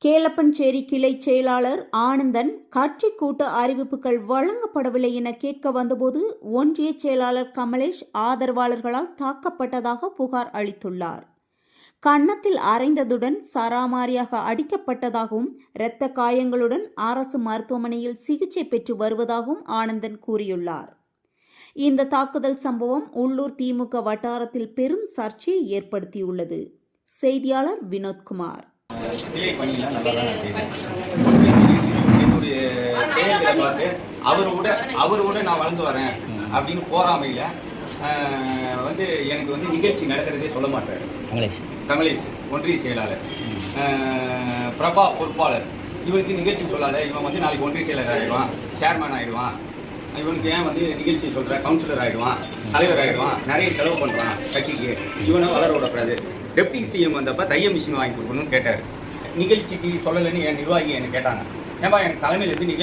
கேளப்பஞ்சேரி கிளை செயலாளர் ஆனந்தன் கட்சி கூட்ட அறிவிப்புகள் வழங்கப்படவில்லை என கேட்க வந்தபோது ஒன்றிய செயலாளர் கமலேஷ் ஆதரவாளர்களால் தாக்கப்பட்டதாக புகார் அளித்துள்ளார். கன்னத்தில் அறைந்ததுடன் சராமாரியாக அடிக்கப்பட்டதாகவும் இரத்த காயங்களுடன் அரசு மருத்துவமனையில் சிகிச்சை பெற்று வருவதாகவும் ஆனந்தன் கூறியுள்ளார். இந்த தாக்குதல் சம்பவம் உள்ளூர் திமுக வட்டாரத்தில் பெரும் சர்ச்சையை ஏற்படுத்தியுள்ளது. செய்தியாளர் வினோத்குமார். என்னுடைய செயல்களை பார்த்து அவரோட நான் வளர்ந்து வரேன் அப்படின்னு போறாமையில எனக்கு நிகழ்ச்சி நடக்கிறதே சொல்ல மாட்டாரு. கமலேஷ் ஒன்றிய செயலாளர், பிரபா பொறுப்பாளர், இவனுக்கு நிகழ்ச்சி சொல்லாத, இவன் நாளைக்கு ஒன்றிய செயலர் ஆயிடுவான், சேர்மேன் ஆயிடுவான், இவனுக்கு ஏன் நிகழ்ச்சி சொல்ற, கவுன்சிலர் ஆயிடுவான், தலைவர் ஆயிடுவான், நிறைய செலவு பண்றான் கட்சிக்கு, இவனை வளர விடக்கூடாது. டெப்டி சிஎம் வந்தப்ப தையம் மிஷின் வாங்கி கொடுக்கணும்னு கேட்டாரு. நிகழ்ச்சிக்கு சொல்லலைன்னு என் நிர்வாகி என்ன கேட்டாங்க, ஏன்பா எனக்கு தலைமையில இருந்து நிகழ்ச்சி